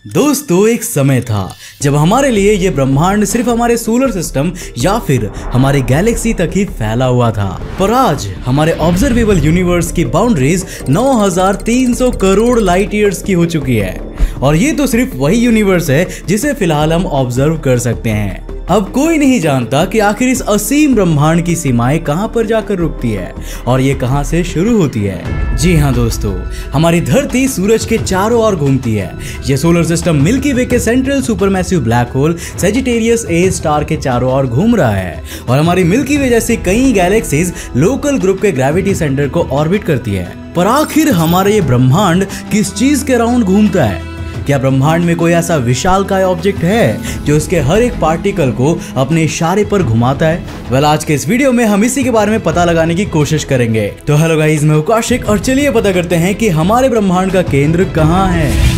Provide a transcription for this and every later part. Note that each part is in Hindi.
दोस्तों एक समय था जब हमारे लिए ये ब्रह्मांड सिर्फ हमारे सोलर सिस्टम या फिर हमारी गैलेक्सी तक ही फैला हुआ था, पर आज हमारे ऑब्जर्वेबल यूनिवर्स की बाउंड्रीज 9300 करोड़ लाइट ईयर्स की हो चुकी है। और ये तो सिर्फ वही यूनिवर्स है जिसे फिलहाल हम ऑब्जर्व कर सकते हैं। अब कोई नहीं जानता कि आखिर इस असीम ब्रह्मांड की सीमाएं कहां पर जाकर रुकती है और ये कहां से शुरू होती है। जी हाँ दोस्तों, हमारी धरती सूरज के चारों ओर घूमती है। ये सोलर सिस्टम मिल्की वे के central supermassive black hole Sagittarius A star के चारों ओर घूम रहा है और हमारी मिल्की वे जैसी कई गैलेक्सीज लोकल ग्रुप के ग्रेविटी सेंटर को ऑर्बिट करती है। पर आखिर हमारा ये ब्रह्मांड किस चीज के अराउंड घूमता है? क्या ब्रह्मांड में कोई ऐसा विशालकाय ऑब्जेक्ट है जो इसके हर एक पार्टिकल को अपने इशारे पर घुमाता है? वेल, आज के इस वीडियो में हम इसी के बारे में पता लगाने की कोशिश करेंगे। तो हेलो गाइस, मैं हूं कौशिक और चलिए पता करते हैं कि हमारे ब्रह्मांड का केंद्र कहां है।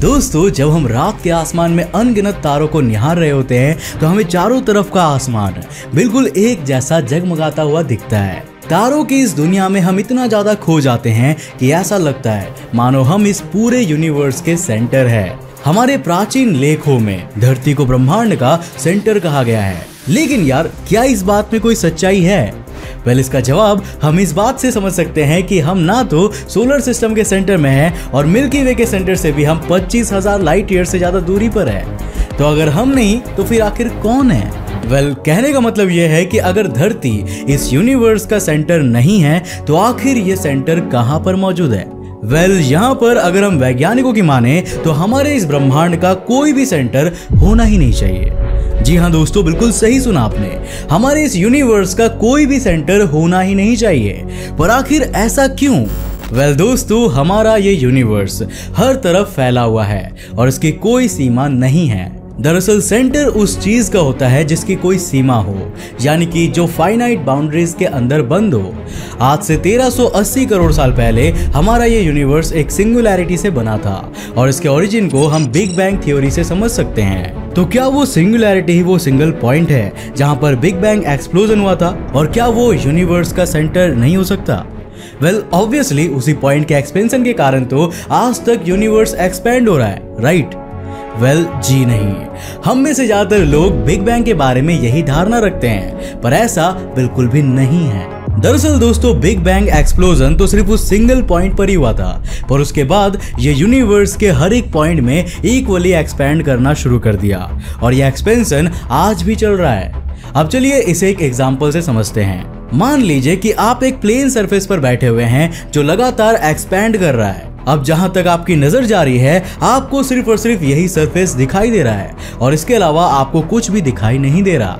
दोस्तों, जब हम रात के आसमान में अनगिनत तारों को निहार रहे होते हैं तो हमें चारों तरफ का आसमान बिल्कुल एक जैसा जगमगाता हुआ दिखता है। तारों की इस दुनिया में हम इतना ज्यादा खो जाते हैं कि ऐसा लगता है मानो हम इस पूरे यूनिवर्स के सेंटर है। हमारे प्राचीन लेखों में धरती को ब्रह्मांड का सेंटर कहा गया है, लेकिन यार क्या इस बात में कोई सच्चाई है? वेल, इसका जवाब हम इस बात से समझ सकते हैं कि हम ना तो सोलर सिस्टम के सेंटर में हैं और मिल्की वे के सेंटर से भी हम 25,000 लाइट ईयर से ज्यादा दूरी पर है। तो अगर हम नहीं तो फिर आखिर कौन है? वेल, कहने का मतलब यह है कि अगर धरती इस यूनिवर्स का सेंटर नहीं है तो आखिर ये सेंटर कहां पर मौजूद है? वेल, यहाँ पर अगर हम वैज्ञानिकों की माने तो हमारे इस ब्रह्मांड का कोई भी सेंटर होना ही नहीं चाहिए। जी हाँ दोस्तों, बिल्कुल सही सुना आपने, हमारे इस यूनिवर्स का कोई भी सेंटर होना ही नहीं चाहिए। पर आखिर ऐसा क्यों? वेल दोस्तों, हमारा ये यूनिवर्स हर तरफ फैला हुआ है और इसकी कोई सीमा नहीं है। दरअसल सेंटर उस चीज का होता है जिसकी कोई सीमा हो, यानी कि जो फाइनाइट बाउंड्रीज के अंदर बंद हो। आज से 1380 करोड़ साल पहले हमारा ये यूनिवर्स एक सिंगुलैरिटी से बना था और इसके ओरिजिन को हम बिग बैंग थ्योरी से समझ सकते हैं। तो क्या वो सिंगुलैरिटी ही वो सिंगल पॉइंट है जहां पर बिग बैंग एक्सप्लोजन हुआ था? और क्या वो यूनिवर्स का सेंटर नहीं हो सकता? वेल, ऑब्वियसली उसी पॉइंट के एक्सपेंशन के कारण तो आज तक यूनिवर्स एक्सपेंड हो रहा है, राइट? वेल, जी नहीं, हम में से ज्यादातर लोग बिग बैंग के बारे में यही धारणा रखते हैं, पर ऐसा बिल्कुल भी नहीं है। दरअसल दोस्तों, बिग बैंग एक्सप्लोजन तो सिर्फ उस सिंगल पॉइंट पर ही हुआ था, पर उसके बाद ये यूनिवर्स के हर एक पॉइंट में इक्वली एक्सपैंड करना शुरू कर दिया और ये एक्सपेंशन आज भी चल रहा है। अब चलिए इसे एक एग्जांपल से समझते हैं। मान लीजिए कि आप एक प्लेन सरफेस पर बैठे हुए हैं जो लगातार एक्सपैंड कर रहा है। अब जहां तक आपकी नजर जा रही है आपको सिर्फ और सिर्फ यही सरफेस दिखाई दे रहा है और इसके अलावा आपको कुछ भी दिखाई नहीं दे रहा।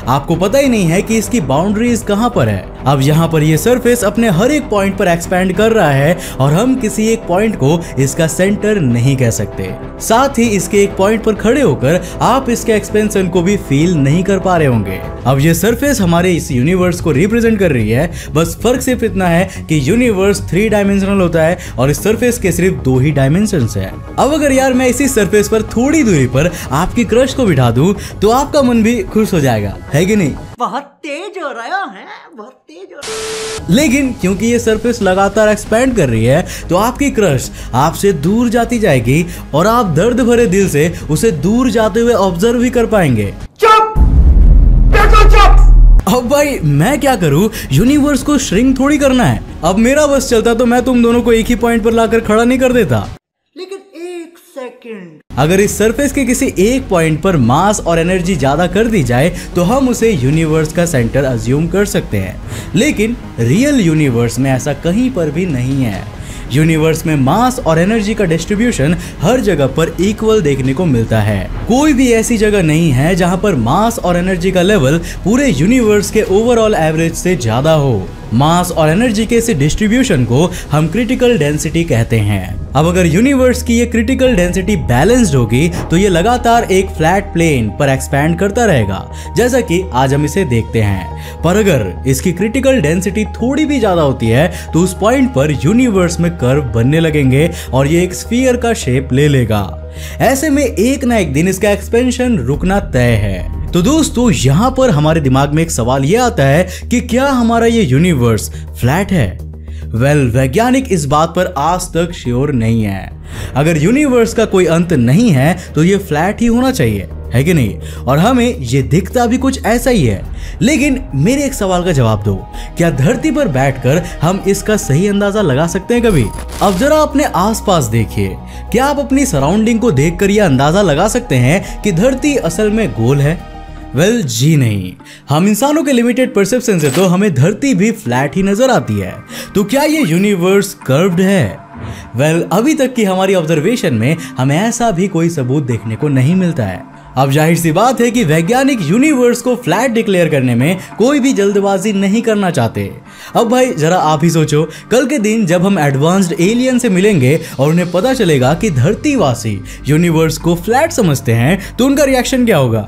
आपको पता ही नहीं है कि इसकी बाउंड्रीज कहां पर है। अब यहाँ पर ये सरफेस अपने हर एक पॉइंट पर एक्सपैंड कर रहा है और हम किसी एक पॉइंट को इसका सेंटर नहीं कह सकते। साथ ही इसके एक पॉइंट पर खड़े होकर आप इसके एक्सपेंशन को भी फील नहीं कर पा रहे होंगे। अब ये सरफेस हमारे इस यूनिवर्स को रिप्रेजेंट कर रही है, बस फर्क सिर्फ इतना है कि यूनिवर्स 3 डायमेंशनल होता है और इस सरफेस के सिर्फ 2 ही डायमेंशंस है। अब अगर यार मैं इसी सरफेस पर थोड़ी दूरी पर आपकी क्रश को बिठा दूं तो आपका मन भी खुश हो जाएगा, है कि नहीं? बहुत तेज हो रहा है, बहुत तेज हो रहा है। लेकिन क्योंकि ये सरफेस लगातार एक्सपैंड कर रही है तो आपकी क्रश आपसे दूर जाती जाएगी और आप दर्द भरे दिल से उसे दूर जाते हुए ऑब्जर्व भी कर पाएंगे। चुप, बिल्कुल चुप। अब भाई मैं क्या करूं, यूनिवर्स को श्रिंक थोड़ी करना है। अब मेरा बस चलता तो मैं तुम दोनों को एक ही पॉइंट पर लाकर खड़ा नहीं कर देता। लेकिन एक सेकंड, अगर इस सरफेस के किसी एक पॉइंट पर मास और एनर्जी ज्यादा कर दी जाए तो हम उसे यूनिवर्स का सेंटर अज्यूम कर सकते हैं, लेकिन रियल यूनिवर्स में ऐसा कहीं पर भी नहीं है। यूनिवर्स में मास और एनर्जी का डिस्ट्रीब्यूशन हर जगह पर इक्वल देखने को मिलता है। कोई भी ऐसी जगह नहीं है जहां पर मास और एनर्जी का लेवल पूरे यूनिवर्स के ओवरऑल एवरेज से ज्यादा हो। मास और एनर्जी के इस डिस्ट्रीब्यूशन को हम क्रिटिकल डेंसिटी कहते हैं। अब अगर यूनिवर्स की ये क्रिटिकल डेंसिटी बैलेंस्ड होगी तो ये लगातार एक फ्लैट प्लेन पर एक्सपैंड करता रहेगा, जैसा कि आज हम इसे देखते हैं। पर अगर इसकी क्रिटिकल डेंसिटी थोड़ी भी ज्यादा होती है तो उस पॉइंट पर यूनिवर्स में कर्व बनने लगेंगे और ये एक स्फीयर का शेप ले लेगा। ऐसे में एक ना एक दिन इसका एक्सपेंशन रुकना तय है। तो दोस्तों, यहाँ पर हमारे दिमाग में एक सवाल ये आता है कि क्या हमारा ये यूनिवर्स फ्लैट है? वैज्ञानिक इस बात पर आज तक श्योर नहीं है। अगर यूनिवर्स का कोई अंत नहीं है तो ये फ्लैट ही होना चाहिए, है कि नहीं? और हमें ये दिखता भी कुछ ऐसा ही है। लेकिन मेरे एक सवाल का जवाब दो, क्या धरती पर बैठकर हम इसका सही अंदाजा लगा सकते हैं कभी? अब जरा अपने आसपास देखिए, क्या आप अपनी सराउंडिंग को देखकर यह अंदाजा लगा सकते हैं कि धरती असल में गोल है? जी नहीं। हम इंसानों के लिमिटेड परसेप्शन से तो हमें धरती भी फ्लैट ही नजर आती है। तो क्या ये यूनिवर्स कर्व्ड है? अभी तक की हमारी ऑब्जर्वेशन में हमें ऐसा भी कोई सबूत देखने को नहीं मिलता है। अब जाहिर सी बात है कि वैज्ञानिक यूनिवर्स को फ्लैट डिक्लेयर करने में कोई भी जल्दबाजी नहीं करना चाहते। अब भाई जरा आप ही सोचो, कल के दिन जब हम एडवांस्ड एलियन से मिलेंगे और उन्हें पता चलेगा कि धरतीवासी यूनिवर्स को फ्लैट समझते हैं तो उनका रिएक्शन क्या होगा?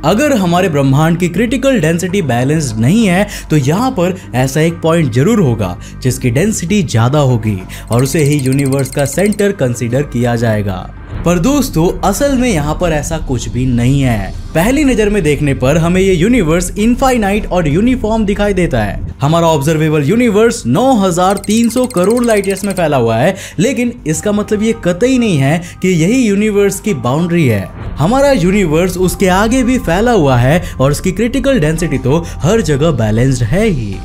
अगर हमारे ब्रह्मांड की क्रिटिकल डेंसिटी बैलेंस्ड नहीं है तो यहाँ पर ऐसा एक पॉइंट जरूर होगा जिसकी डेंसिटी ज्यादा होगी और उसे ही यूनिवर्स का सेंटर कंसीडर किया जाएगा। पर दोस्तों असल में यहाँ पर ऐसा कुछ भी नहीं है। पहली नजर में देखने पर हमें ये यूनिवर्स इनफाइनाइट और यूनिफॉर्म दिखाई देता है। हमारा observable universe 9300 crore light years में फैला हुआ है, लेकिन इसका मतलब ये कतई नहीं है कि यही यूनिवर्स की बाउंड्री है। हमारा यूनिवर्स उसके आगे भी फैला हुआ है और उसकी क्रिटिकल डेंसिटी तो हर जगह बैलेंस्ड है ही।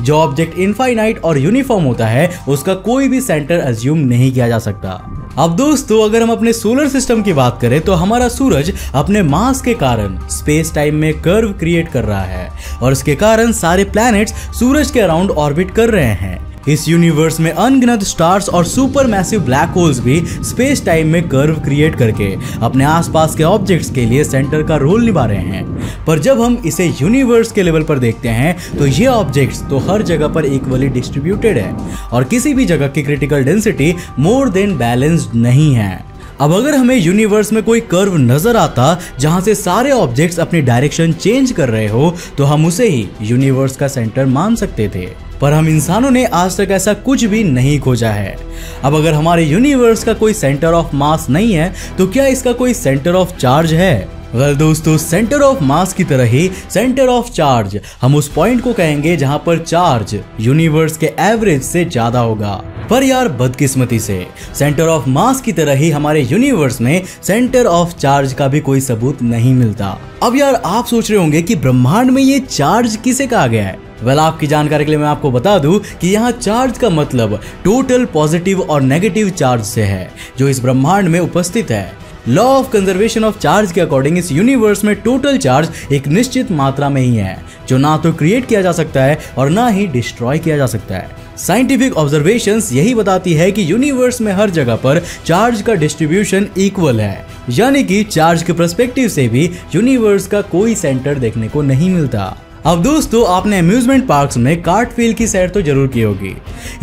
जो ऑब्जेक्ट इनफाइनाइट और यूनिफॉर्म होता है उसका कोई भी सेंटर अज्यूम नहीं किया जा सकता। अब दोस्तों अगर हम अपने सोलर सिस्टम की बात करें तो हमारा सूरज अपने मास के कारण स्पेस टाइम में कर्व क्रिएट कर रहा है और इसके कारण सारे प्लैनेट्स सूरज के अराउंड ऑर्बिट कर रहे हैं। इस यूनिवर्स में अनगिनत स्टार्स और सुपर मैसिव ब्लैक होल्स भी स्पेस टाइम में कर्व क्रिएट करके अपने आसपास के ऑब्जेक्ट्स के लिए सेंटर का रोल निभा रहे हैं। पर जब हम इसे यूनिवर्स के लेवल पर देखते हैं तो ये ऑब्जेक्ट्स तो हर जगह पर इक्वली डिस्ट्रीब्यूटेड है और किसी भी जगह की critical density more than balanced नहीं है। अब अगर हमें यूनिवर्स में कोई कर्व नजर आता जहां से सारे ऑब्जेक्ट्स अपनी डायरेक्शन चेंज कर रहे हो तो हम उसे ही यूनिवर्स का सेंटर मान सकते थे, पर हम इंसानों ने आज तक ऐसा कुछ भी नहीं खोजा है। अब अगर हमारे यूनिवर्स का कोई सेंटर ऑफ मास नहीं है तो क्या इसका कोई सेंटर ऑफ चार्ज है? दोस्तों सेंटर ऑफ मास की तरह ही सेंटर ऑफ चार्ज हम उस पॉइंट को कहेंगे जहां पर चार्ज यूनिवर्स के एवरेज से ज्यादा होगा। पर यार बदकिस्मती से सेंटर ऑफ मास की तरह ही हमारे यूनिवर्स में सेंटर ऑफ चार्ज का भी कोई सबूत नहीं मिलता। अब यार आप सोच रहे होंगे कि ब्रह्मांड में ये चार्ज किसे कहा गया है? आपकी जानकारी के लिए मैं आपको बता दूं कि यहाँ चार्ज का मतलब टोटल पॉजिटिव और नेगेटिव चार्ज से है जो इस ब्रह्मांड में उपस्थित है। Law of conservation of charge के अकॉर्डिंग इस यूनिवर्स में टोटल चार्ज एक निश्चित मात्रा में ही है जो ना तो क्रिएट किया जा सकता है और ना ही डिस्ट्रॉय किया जा सकता है। साइंटिफिक ऑब्जर्वेशंस यही बताती है कि यूनिवर्स में हर जगह पर चार्ज का डिस्ट्रीब्यूशन इक्वल है, यानी कि चार्ज के पर्सपेक्टिव से भी यूनिवर्स का कोई सेंटर देखने को नहीं मिलता। अब दोस्तों आपने अम्यूजमेंट पार्क्स में कार्टव्हील की सैर तो जरूर की होगी।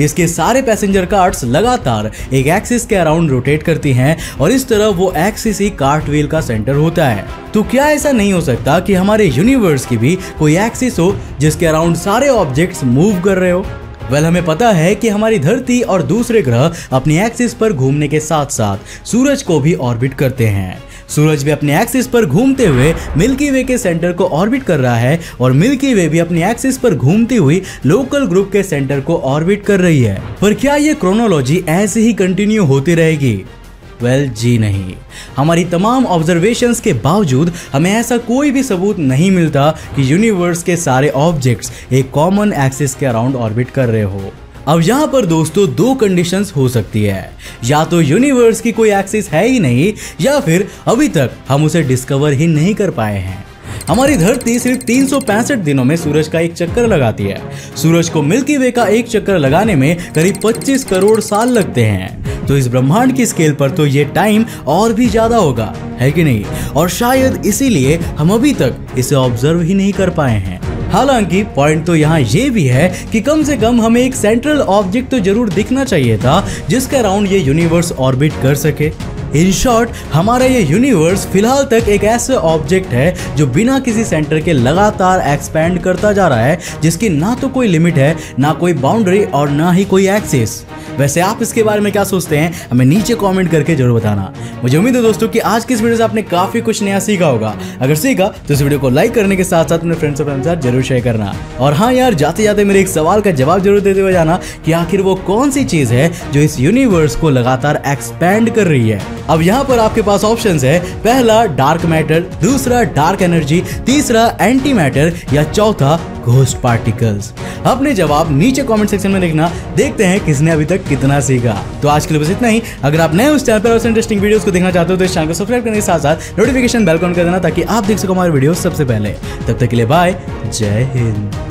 इसके सारे पैसेंजर कार्ट्स लगातार एक एक्सिस के अराउंड रोटेट करती हैं और इस तरह वो एक्सिस ही कार्टव्हील का सेंटर होता है। तो क्या ऐसा नहीं हो सकता कि हमारे यूनिवर्स की भी कोई एक्सिस हो जिसके अराउंड सारे ऑब्जेक्ट्स मूव कर रहे हो? हमें पता है कि हमारी धरती और दूसरे ग्रह अपनी एक्सिस पर घूमने के साथ साथ सूरज को भी ऑर्बिट करते हैं। सूरज भी अपने एक्सिस पर घूमते हुए मिल्की वे के सेंटर को ऑर्बिट कर रहा है और मिल्की वे भी अपनी एक्सिस पर घूमती हुई लोकल ग्रुप के सेंटर को ऑर्बिट कर रही है। पर क्या ये क्रोनोलॉजी ऐसे ही कंटिन्यू होती रहेगी? जी नहीं। हमारी तमाम ऑब्जर्वेशंस के बावजूद हमें ऐसा कोई भी सबूत नहीं मिलता कि यूनिवर्स के सारे ऑब्जेक्ट्स एक कॉमन एक्सिस के अराउंड ऑर्बिट कर रहे हो। अब यहाँ पर दोस्तों दो कंडीशंस हो सकती है, या तो यूनिवर्स की कोई एक्सिस है ही नहीं या फिर अभी तक हम उसे डिस्कवर ही नहीं कर पाए हैं। हमारी धरती सिर्फ 365 दिनों में सूरज का एक चक्कर लगाती है। सूरज को मिल्की वे का एक चक्कर लगाने में करीब 25 करोड़ साल लगते हैं। तो इस ब्रह्मांड की स्केल पर तो ये टाइम और भी ज्यादा होगा, है कि नहीं? और शायद इसीलिए हम अभी तक इसे ऑब्जर्व ही नहीं कर पाए हैं। हालांकि पॉइंट तो यहाँ ये भी है कि कम से कम हमें एक सेंट्रल ऑब्जेक्ट तो जरूर दिखना चाहिए था जिसके अराउंड ये यूनिवर्स ऑर्बिट कर सके। इन शॉर्ट, हमारा ये यूनिवर्स फिलहाल तक एक ऐसे ऑब्जेक्ट है जो बिना किसी सेंटर के लगातार एक्सपैंड करता जा रहा है, जिसकी ना तो कोई लिमिट है, ना कोई बाउंड्री और ना ही कोई एक्सिस। वैसे आप इसके बारे में क्या सोचते हैं, हमें नीचे कमेंट करके जरूर बताना। मुझे उम्मीद है दोस्तों कि आज की इस वीडियो से आपने काफी कुछ नया सीखा होगा। अगर सीखा तो इस वीडियो को लाइक करने के साथ साथ अपने फ्रेंड्स और साथ जरूर शेयर करना। और हाँ यार, जाते जाते मेरे एक सवाल का जवाब जरूर देते हुए जाना कि आखिर वो कौन सी चीज है जो इस यूनिवर्स को लगातार एक्सपैंड कर रही है। अब यहाँ पर आपके पास ऑप्शंस है, पहला डार्क मैटर, दूसरा डार्क एनर्जी, तीसरा एंटी मैटर या चौथा घोस्ट पार्टिकल्स। अपने जवाब नीचे कमेंट सेक्शन में लिखना। देखते हैं किसने अभी तक कितना सीखा। तो आज के लिए बस इतना ही। अगर आप नए उस चैनल पर इंटरेस्टिंग वीडियोस को देखना चाहते हो तो इस चैनल को सब्सक्राइब करने के साथ साथ नोटिफिकेशन बेल ऑन कर देना, ताकि आप देख सको हमारे वीडियो सबसे पहले। तब तक के लिए बाय, जय हिंद।